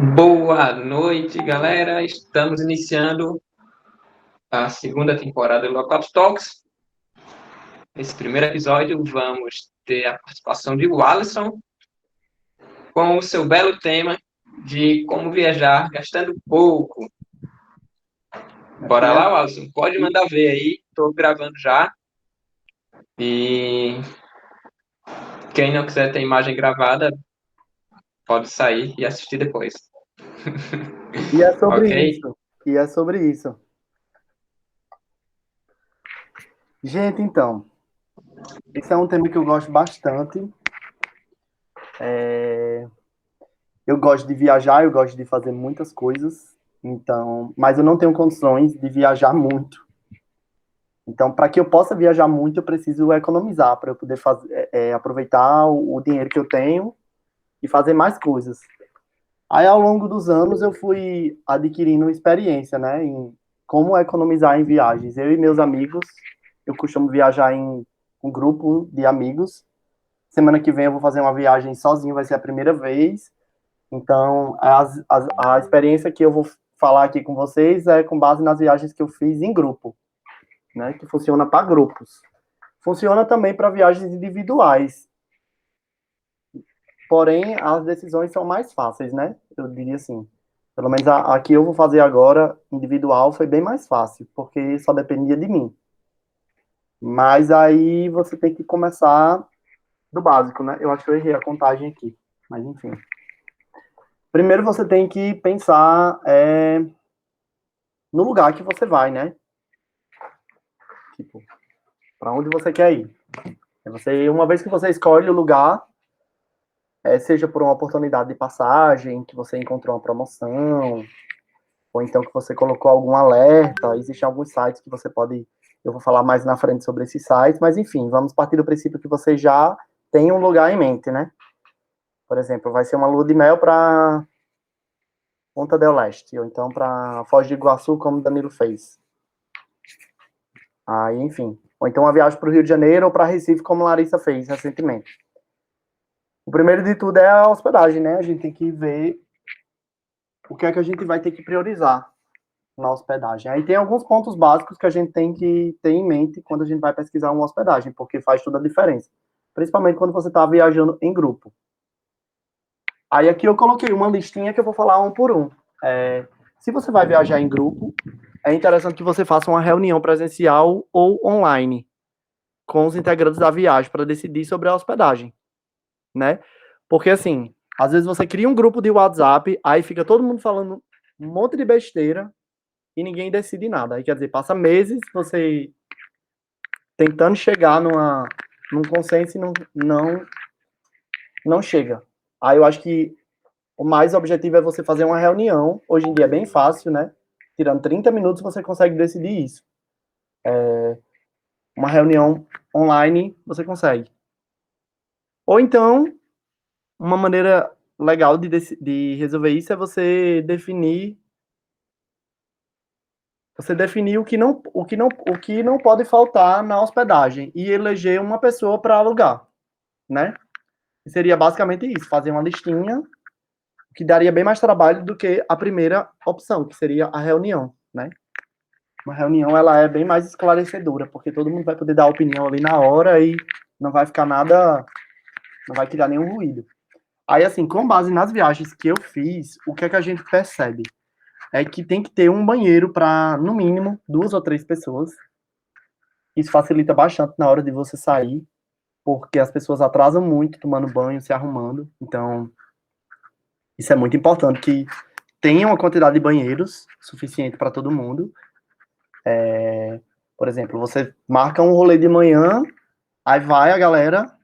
Boa noite, galera. Estamos iniciando a segunda temporada do Lockout Talks. Nesse primeiro episódio, vamos ter a participação de Walisson com o seu belo tema de como viajar gastando pouco. Bora lá, Walisson? Pode mandar ver aí. Estou gravando já. E quem não quiser ter imagem gravada, pode sair e assistir depois. E é sobre Ok? isso. E é sobre isso. Gente, então, esse é um tema que eu gosto bastante. Eu gosto de viajar, eu gosto de fazer muitas coisas. Então, mas eu não tenho condições de viajar muito. Então, para que eu possa viajar muito, eu preciso economizar para eu poder fazer, aproveitar o dinheiro que eu tenho e fazer mais coisas. Aí, ao longo dos anos, eu fui adquirindo experiência, né, em como economizar em viagens. Eu e meus amigos, eu costumo viajar em um grupo de amigos. Semana que vem eu vou fazer uma viagem sozinho, vai ser a primeira vez. Então, a experiência que eu vou falar aqui com vocês é com base nas viagens que eu fiz em grupo, né, que funciona para grupos. Funciona também para viagens individuais, porém as decisões são mais fáceis, né? Eu diria assim. Pelo menos a que eu vou fazer agora, individual, foi bem mais fácil, porque só dependia de mim. Mas aí você tem que começar do básico, né? Eu acho que eu errei a contagem aqui, mas enfim. Primeiro você tem que pensar no lugar que você vai, né? Tipo, para onde você quer ir. Uma vez que você escolhe o lugar, seja por uma oportunidade de passagem, que você encontrou uma promoção, ou então que você colocou algum alerta, existem alguns sites que você pode, eu vou falar mais na frente sobre esses sites, mas enfim, vamos partir do princípio que você já tem um lugar em mente, né? Por exemplo, vai ser uma lua de mel para Ponta del Este, ou então para Foz do Iguaçu, como Danilo fez. Aí, enfim. Ou então uma viagem para o Rio de Janeiro ou para Recife, como Larissa fez recentemente. O primeiro de tudo é a hospedagem, né? A gente tem que ver o que é que a gente vai ter que priorizar na hospedagem. Aí tem alguns pontos básicos que a gente tem que ter em mente quando a gente vai pesquisar uma hospedagem, porque faz toda a diferença. Principalmente quando você está viajando em grupo. Aí aqui eu coloquei uma listinha que eu vou falar um por um. Se você vai viajar em grupo, é interessante que você faça uma reunião presencial ou online com os integrantes da viagem para decidir sobre a hospedagem, né? Porque assim, às vezes você cria um grupo de WhatsApp, aí fica todo mundo falando um monte de besteira e ninguém decide nada. Aí quer dizer, passa meses você tentando chegar num consenso e não chega. Aí eu acho que o mais objetivo é você fazer uma reunião. Hoje em dia é bem fácil, né? Tirando 30 minutos você consegue decidir isso. Uma reunião online você consegue. Ou então, uma maneira legal de resolver isso é você definir o que não pode faltar na hospedagem e eleger uma pessoa para alugar, né? E seria basicamente isso, fazer uma listinha, que daria bem mais trabalho do que a primeira opção, que seria a reunião, né? Uma reunião, ela é bem mais esclarecedora, porque todo mundo vai poder dar opinião ali na hora e não vai ficar nada, não vai criar nenhum ruído. Aí, assim, com base nas viagens que eu fiz, o que é que a gente percebe? É que tem que ter um banheiro para, no mínimo, 2 ou 3 pessoas. Isso facilita bastante na hora de você sair, porque as pessoas atrasam muito tomando banho, se arrumando. Então, isso é muito importante, que tenha uma quantidade de banheiros suficiente para todo mundo. Por exemplo, você marca um rolê de manhã, aí vai a galera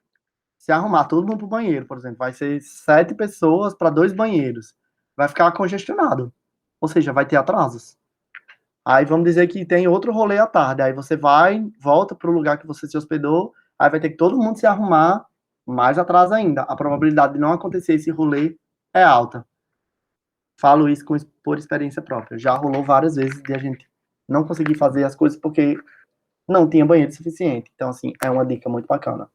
se arrumar, todo mundo pro banheiro, por exemplo. Vai ser 7 pessoas para 2 banheiros. Vai ficar congestionado. Ou seja, vai ter atrasos. Aí vamos dizer que tem outro rolê à tarde. Aí você vai, volta para o lugar que você se hospedou, aí vai ter que todo mundo se arrumar, mais atrás ainda. A probabilidade de não acontecer esse rolê é alta. Falo isso por experiência própria. Já rolou várias vezes de a gente não conseguir fazer as coisas porque não tinha banheiro suficiente. Então, assim, é uma dica muito bacana.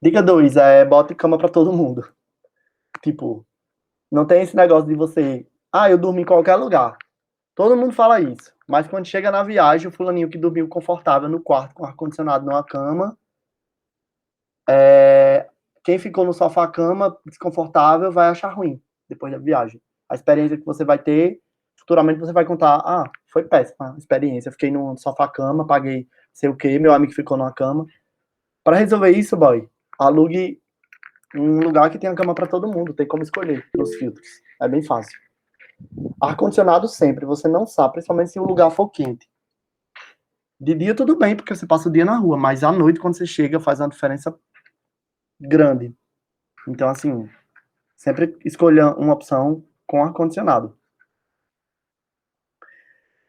Dica 2 é bote cama para todo mundo. Tipo, Não tem esse negócio de você, eu durmo em qualquer lugar. Todo mundo fala isso. Mas quando chega na viagem, o fulaninho que dormiu confortável no quarto, com ar-condicionado numa cama, quem ficou no sofá-cama desconfortável vai achar ruim depois da viagem. A experiência que você vai ter, futuramente você vai contar, foi péssima a experiência. Fiquei no sofá-cama, paguei sei o quê, meu amigo ficou numa cama. Para resolver isso, boy, alugue um lugar que tenha cama para todo mundo, tem como escolher nos filtros. É bem fácil. Ar-condicionado sempre, você não sabe, principalmente se o lugar for quente. De dia tudo bem, porque você passa o dia na rua, mas à noite, quando você chega, faz uma diferença grande. Então, assim, sempre escolha uma opção com ar-condicionado.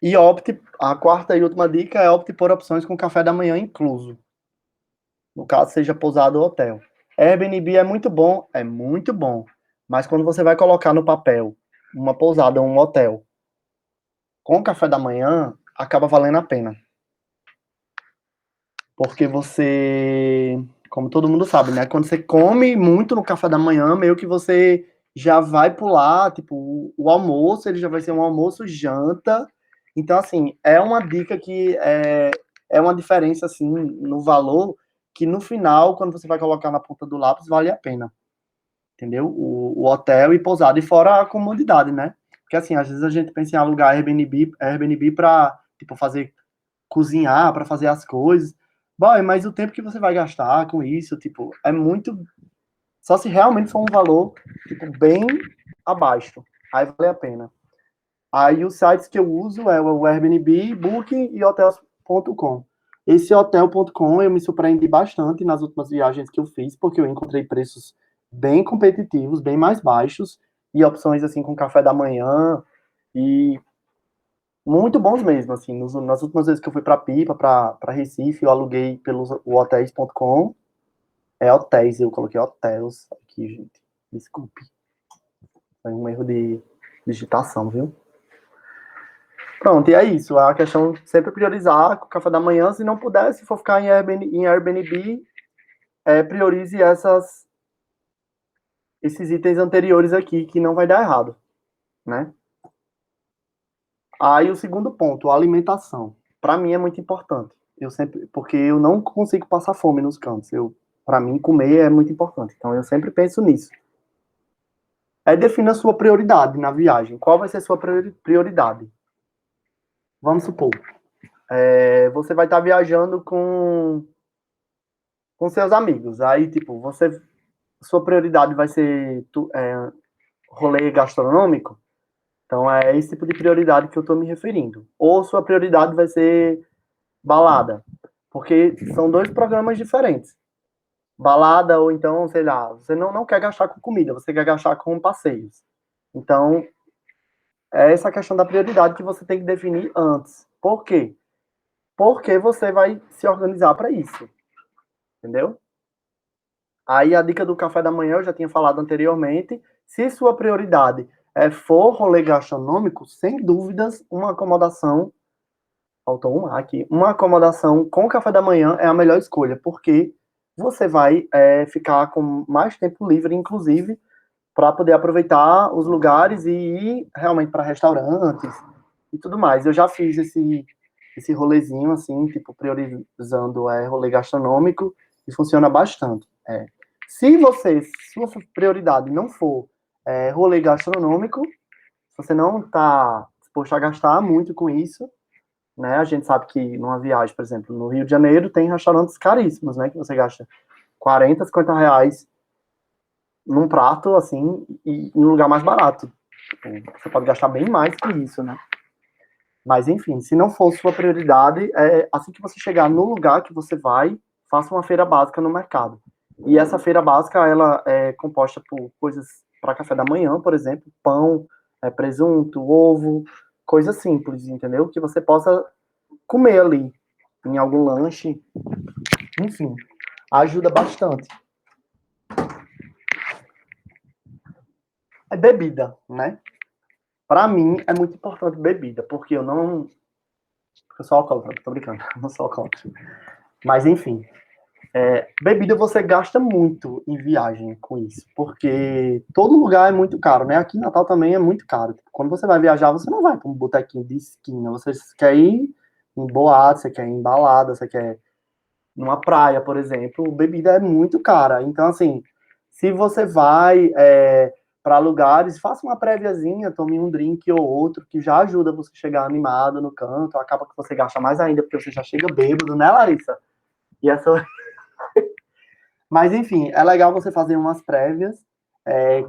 E opte, a quarta e última dica é opte por opções com café da manhã incluso. No caso, seja pousada ou hotel. Airbnb é muito bom. Mas quando você vai colocar no papel uma pousada ou um hotel com café da manhã, acaba valendo a pena. Porque você, como todo mundo sabe, né? Quando você come muito no café da manhã, meio que você já vai pular, tipo, o almoço, ele já vai ser um almoço janta. Então, assim, é uma dica que é uma diferença, assim, no valor, que no final, quando você vai colocar na ponta do lápis, vale a pena. Entendeu? O hotel e pousada, e fora a comodidade, né? Porque, assim, às vezes a gente pensa em alugar Airbnb para, tipo, fazer cozinhar, para fazer as coisas. Boy, mas o tempo que você vai gastar com isso, tipo, é muito. Só se realmente for um valor, tipo, bem abaixo. Aí vale a pena. Aí os sites que eu uso é o Airbnb, Booking e Hotels.com. Esse Hotel.com eu me surpreendi bastante nas últimas viagens que eu fiz, porque eu encontrei preços bem competitivos, bem mais baixos, e opções assim com café da manhã, e muito bons mesmo, assim, nas últimas vezes que eu fui para Pipa, para Recife, eu aluguei pelo hotéis.com, hotéis, eu coloquei hotels aqui, gente, desculpe, foi um erro de digitação, viu? Pronto, e é isso, a questão de sempre priorizar com o café da manhã, se não puder, se for ficar em Airbnb, priorize esses itens anteriores aqui, que não vai dar errado, né? Aí o segundo ponto, a alimentação. Para mim é muito importante. Eu sempre, porque eu não consigo passar fome nos cantos. Para mim comer é muito importante. Então eu sempre penso nisso. Defina a sua prioridade na viagem. Qual vai ser a sua prioridade? Vamos supor, você vai estar viajando com seus amigos. Aí, tipo, sua prioridade vai ser rolê gastronômico. Então é esse tipo de prioridade que eu estou me referindo. Ou sua prioridade vai ser balada, porque são dois programas diferentes. Balada ou então, sei lá, você não quer gastar com comida, você quer gastar com passeios. Então, é essa questão da prioridade que você tem que definir antes. Por quê? Porque você vai se organizar para isso, entendeu? Aí a dica do café da manhã eu já tinha falado anteriormente. Se sua prioridade for rolê gastronômico, sem dúvidas, uma acomodação. Faltou um aqui. Uma acomodação com café da manhã é a melhor escolha, porque você vai ficar com mais tempo livre, inclusive, para poder aproveitar os lugares e ir realmente para restaurantes e tudo mais. Eu já fiz esse rolezinho, assim, tipo, priorizando rolê gastronômico e funciona bastante. Se sua prioridade não for rolê gastronômico, se você não está disposto a gastar muito com isso, né? A gente sabe que numa viagem, por exemplo, no Rio de Janeiro, tem restaurantes caríssimos, né? Que você gasta 40, R$ 50 num prato, assim, e em um lugar mais barato. Tipo, você pode gastar bem mais que isso, né? Mas, enfim, se não for sua prioridade, assim que você chegar no lugar que você vai, faça uma feira básica no mercado. E essa feira básica, ela é composta por coisas para café da manhã, por exemplo, pão, presunto, ovo, coisas simples, entendeu? Que você possa comer ali, em algum lanche, enfim, ajuda bastante. É bebida, né? Para mim é muito importante bebida, porque eu sou alcoólatra, tô brincando, não sou alcoólatra. Mas enfim, Bebida você gasta muito em viagem com isso, porque todo lugar é muito caro, né? Aqui em Natal também é muito caro. Quando você vai viajar, você não vai para um botequinho de esquina, você quer ir em boate, você quer ir em balada, você quer numa praia, por exemplo, bebida é muito cara. Então, assim, se você vai para lugares, faça uma préviazinha, tome um drink ou outro, que já ajuda você a chegar animado no canto, acaba que você gasta mais ainda, porque você já chega bêbado, né, Larissa? E essa... Mas, enfim, é legal você fazer umas prévias,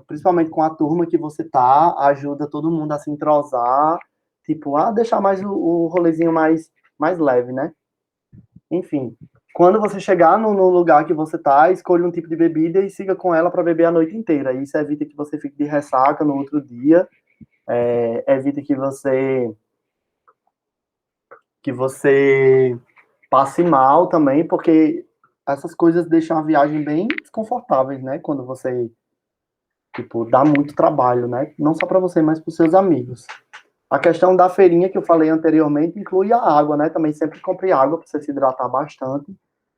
principalmente com a turma que você tá, ajuda todo mundo a se entrosar, tipo, a deixar mais o rolezinho mais leve, né? Enfim, quando você chegar no lugar que você tá, escolha um tipo de bebida e siga com ela para beber a noite inteira. Isso evita que você fique de ressaca no outro dia, evita que você passe mal também, porque essas coisas deixam a viagem bem desconfortáveis, né? Quando você, tipo, dá muito trabalho, né? Não só para você, mas para os seus amigos. A questão da feirinha que eu falei anteriormente inclui a água, né? Também sempre compre água para você se hidratar bastante.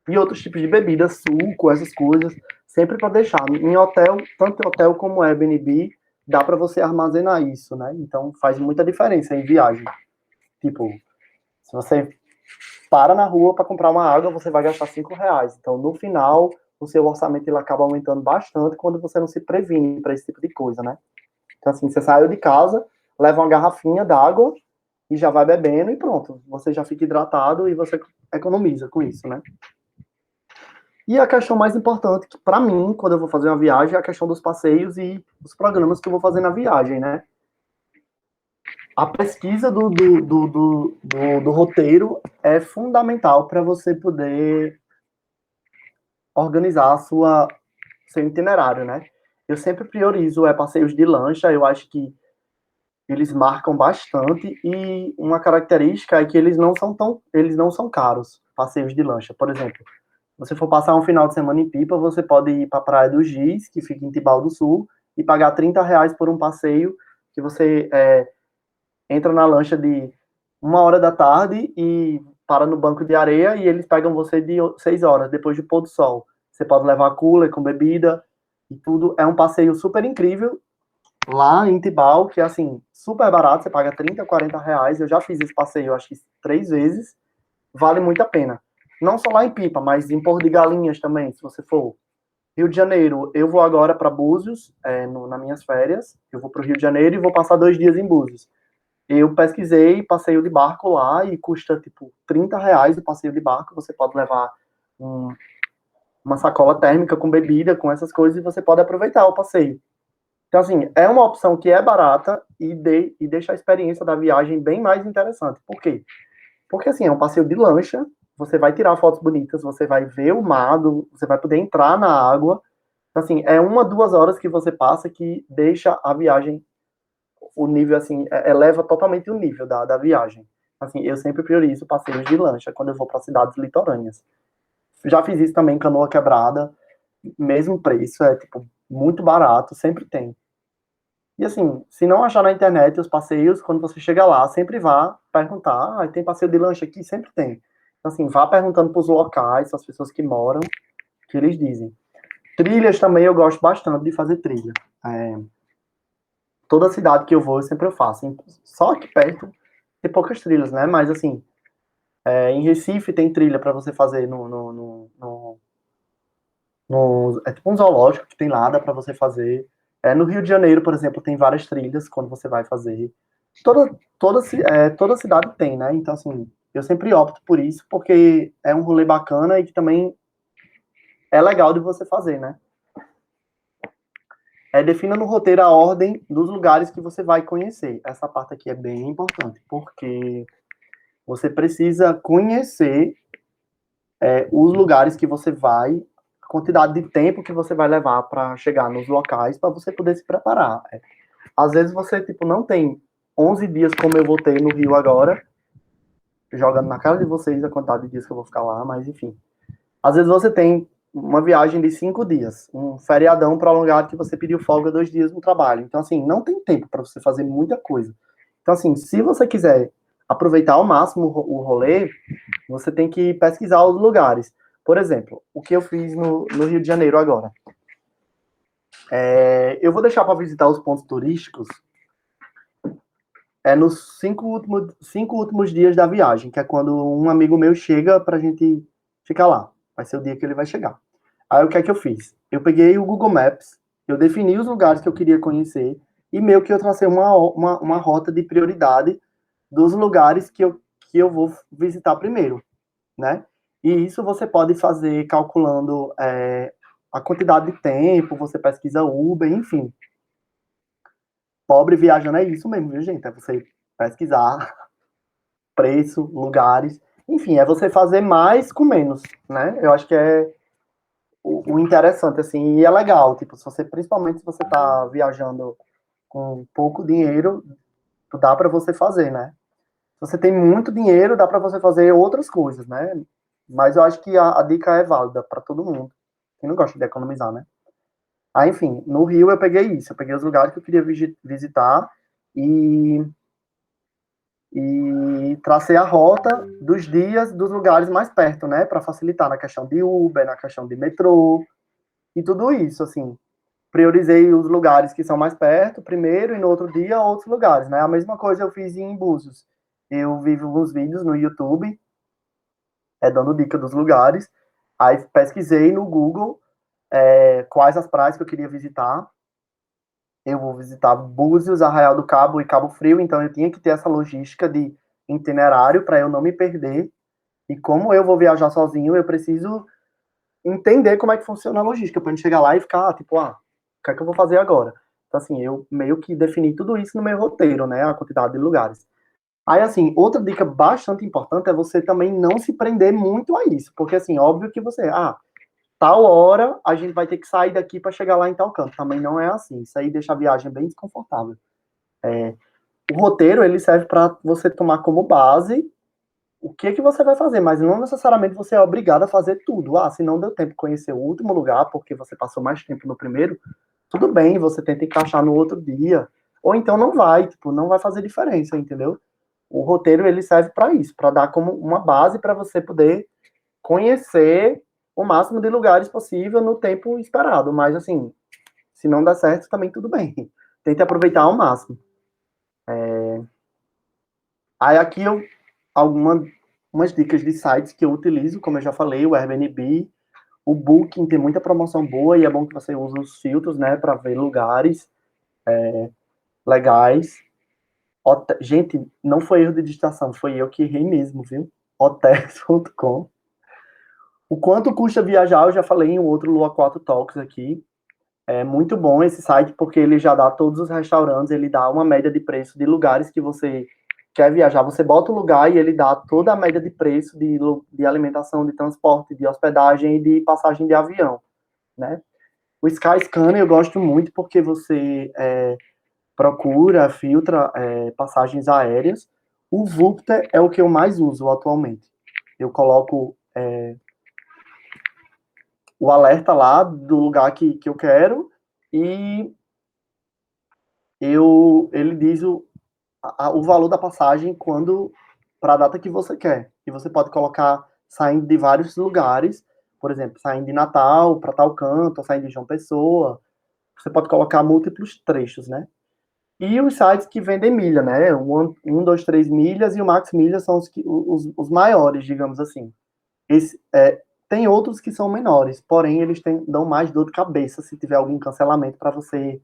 E outros tipos de bebidas, suco, essas coisas, sempre para deixar. Em hotel, tanto em hotel como Airbnb, dá para você armazenar isso, né? Então faz muita diferença em viagem. Tipo, se você para na rua para comprar uma água, você vai gastar R$ 5. Então, no final, o seu orçamento ele acaba aumentando bastante quando você não se previne para esse tipo de coisa, né? Então, assim, você saiu de casa, leva uma garrafinha d'água e já vai bebendo e pronto. Você já fica hidratado e você economiza com isso, né? E a questão mais importante, que para mim, quando eu vou fazer uma viagem, é a questão dos passeios e os programas que eu vou fazer na viagem, né? A pesquisa do roteiro é fundamental para você poder organizar seu itinerário, né? Eu sempre priorizo passeios de lancha, eu acho que eles marcam bastante e uma característica é que eles não são caros, passeios de lancha. Por exemplo, se você for passar um final de semana em Pipa, você pode ir para a Praia do Giz, que fica em Tibau do Sul, e pagar R$ 30 por um passeio que você entra na lancha de 1 hora da tarde e para no banco de areia e eles pegam você de 6 horas, depois do pôr do sol. Você pode levar cooler com bebida e tudo. É um passeio super incrível lá em Tibau, que é assim, super barato, você paga R$ 30, R$ 40. Eu já fiz esse passeio, acho que 3 vezes. Vale muito a pena. Não só lá em Pipa, mas em Porto de Galinhas também, se você for. Rio de Janeiro, eu vou agora para Búzios, nas minhas férias. Eu vou para o Rio de Janeiro e vou passar 2 dias em Búzios. Eu pesquisei passeio de barco lá e custa tipo R$ 30 o passeio de barco. Você pode levar um, uma sacola térmica com bebida, com essas coisas, e você pode aproveitar o passeio. Então, assim, é uma opção que é barata e deixa a experiência da viagem bem mais interessante. Por quê? Porque, assim, é um passeio de lancha, você vai tirar fotos bonitas, você vai ver o mar, você vai poder entrar na água. Então, assim, é 1, 2 horas que você passa que deixa a viagem, o nível, assim, eleva totalmente o nível da viagem. Assim, eu sempre priorizo passeios de lancha quando eu vou para cidades litorâneas. Já fiz isso também em Canoa Quebrada, mesmo preço, é, tipo, muito barato, sempre tem. E assim, se não achar na internet os passeios, quando você chega lá, sempre vá perguntar, tem passeio de lancha aqui? Sempre tem. Então, assim, vá perguntando para os locais, as pessoas que moram, que eles dizem. Trilhas também eu gosto bastante de fazer trilha. Toda cidade que eu vou, eu faço. Só aqui perto tem poucas trilhas, né? Mas assim, em Recife tem trilha para você fazer é tipo um zoológico que tem lá, dá para você fazer. No Rio de Janeiro, por exemplo, tem várias trilhas quando você vai fazer. Toda cidade tem, né? Então, assim, eu sempre opto por isso, porque é um rolê bacana e que também é legal de você fazer, né? Defina no roteiro a ordem dos lugares que você vai conhecer. Essa parte aqui é bem importante, porque você precisa conhecer os lugares que você vai, a quantidade de tempo que você vai levar para chegar nos locais, para você poder se preparar. Às vezes você, tipo, não tem 11 dias como eu vou ter no Rio agora, jogando na cara de vocês a quantidade de dias que eu vou ficar lá, mas enfim. Às vezes você tem uma viagem de 5 dias, um feriadão prolongado que você pediu folga 2 dias no trabalho. Então, assim, não tem tempo para você fazer muita coisa. Então, assim, se você quiser aproveitar ao máximo o rolê, você tem que pesquisar os lugares. Por exemplo, o que eu fiz no Rio de Janeiro agora. Eu vou deixar para visitar os pontos turísticos nos 5 últimos dias da viagem, que é quando um amigo meu chega pra gente ficar lá. Vai ser o dia que ele vai chegar. Aí o que é que eu fiz? Eu peguei o Google Maps, eu defini os lugares que eu queria conhecer e meio que eu tracei uma rota de prioridade dos lugares que eu vou visitar primeiro, né? E isso você pode fazer calculando a quantidade de tempo, você pesquisa Uber, enfim. Pobre viajando é isso mesmo, viu, gente? É você pesquisar preço, lugares, enfim, é você fazer mais com menos, né? Eu acho que é o interessante, assim, e é legal, tipo, principalmente se você tá viajando com pouco dinheiro, dá para você fazer, né? Se você tem muito dinheiro, dá para você fazer outras coisas, né? Mas eu acho que a dica é válida para todo mundo. Quem não gosta de economizar, né? Aí, enfim, no Rio eu peguei isso, eu peguei os lugares que eu queria visitar e tracei a rota dos dias dos lugares mais perto, né, para facilitar na questão de Uber, na questão de metrô e tudo isso, assim. Priorizei os lugares que são mais perto primeiro e no outro dia outros lugares, né? A mesma coisa eu fiz em Búzios. Eu vi alguns vídeos no YouTube, dando dica dos lugares. Aí pesquisei no Google quais as praias que eu queria visitar. Eu vou visitar Búzios, Arraial do Cabo e Cabo Frio, então eu tinha que ter essa logística de itinerário para eu não me perder. E como eu vou viajar sozinho, eu preciso entender como é que funciona a logística, para não chegar lá e ficar, tipo, o que é que eu vou fazer agora? Então, assim, eu meio que defini tudo isso no meu roteiro, né, a quantidade de lugares. Aí, assim, outra dica bastante importante é você também não se prender muito a isso, porque, assim, óbvio que tal hora a gente vai ter que sair daqui para chegar lá em tal canto. Também não é assim, isso aí deixa a viagem bem desconfortável. O roteiro, ele serve para você tomar como base o que você vai fazer, mas não necessariamente você é obrigado a fazer tudo. Se não deu tempo de conhecer o último lugar, porque você passou mais tempo no primeiro, tudo bem, você tenta encaixar no outro dia. Ou então não vai, tipo, não vai fazer diferença, entendeu? O roteiro, ele serve para isso, para dar como uma base para você poder conhecer o máximo de lugares possível no tempo esperado. Mas, assim, se não der certo, também tudo bem. Tente aproveitar ao máximo. Aí aqui umas dicas de sites que eu utilizo, como eu já falei, o Airbnb, o Booking tem muita promoção boa e é bom que você use os filtros, né, para ver lugares legais. Gente, não foi erro de digitação, foi eu que errei mesmo, viu? Hotels.com. O quanto custa viajar, eu já falei em um outro Lua 4 Talks aqui. É muito bom esse site porque ele já dá todos os restaurantes, ele dá uma média de preço de lugares que você quer viajar. Você bota o lugar e ele dá toda a média de preço de alimentação, de transporte, de hospedagem e de passagem de avião, né? O Skyscanner eu gosto muito porque você procura, filtra passagens aéreas. O Vulpter é o que eu mais uso atualmente. Eu coloco o alerta lá do lugar que eu quero e ele diz o valor da passagem para a data que você quer. E você pode colocar saindo de vários lugares, por exemplo, saindo de Natal para tal canto, ou saindo de João Pessoa. Você pode colocar múltiplos trechos, né? E os sites que vendem milha, né? 2, 3 milhas e o Max Milhas são os maiores, digamos assim. Tem outros que são menores, porém eles dão mais dor de cabeça se tiver algum cancelamento para você.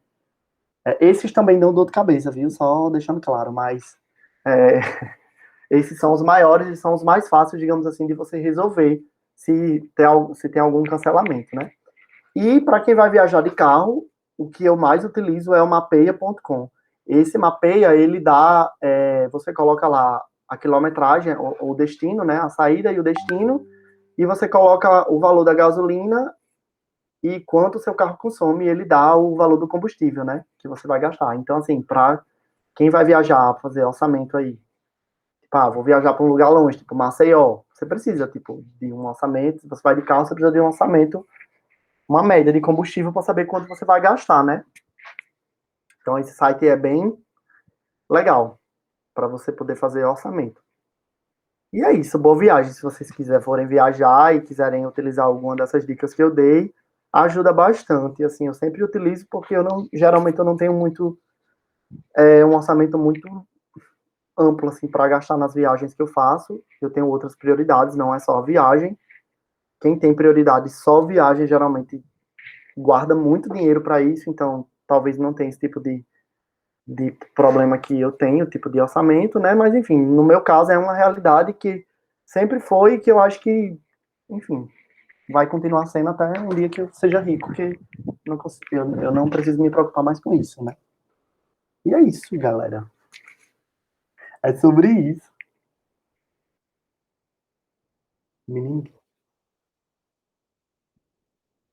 Esses também dão dor de cabeça, viu? Só deixando claro, mas é, esses são os maiores e são os mais fáceis, digamos assim, de você resolver se tem algum cancelamento, né? E para quem vai viajar de carro, o que eu mais utilizo é o mapeia.com. Esse mapeia, ele dá, você coloca lá a quilometragem, o destino, né? A saída e o destino, e você coloca o valor da gasolina e quanto o seu carro consome, e ele dá o valor do combustível, né? Que você vai gastar. Então, assim, para quem vai viajar, fazer orçamento aí, tipo, vou viajar para um lugar longe, tipo Maceió, você precisa, tipo, de um orçamento. Se você vai de carro, você precisa de um orçamento, uma média de combustível para saber quanto você vai gastar, né? Então, esse site é bem legal para você poder fazer orçamento. E é isso, boa viagem. Se vocês quiserem forem viajar e quiserem utilizar alguma dessas dicas que eu dei, ajuda bastante. Assim, eu sempre utilizo porque geralmente eu não tenho um orçamento muito amplo assim para gastar nas viagens que eu faço. Eu tenho outras prioridades, não é só a viagem. Quem tem prioridade só viagem geralmente guarda muito dinheiro para isso, então talvez não tenha esse tipo de problema que eu tenho, tipo de orçamento, né? Mas enfim, no meu caso é uma realidade que sempre foi e que eu acho que, enfim, vai continuar sendo até um dia que eu seja rico, porque eu não preciso me preocupar mais com isso, né? E é isso, galera. É sobre isso. Menino.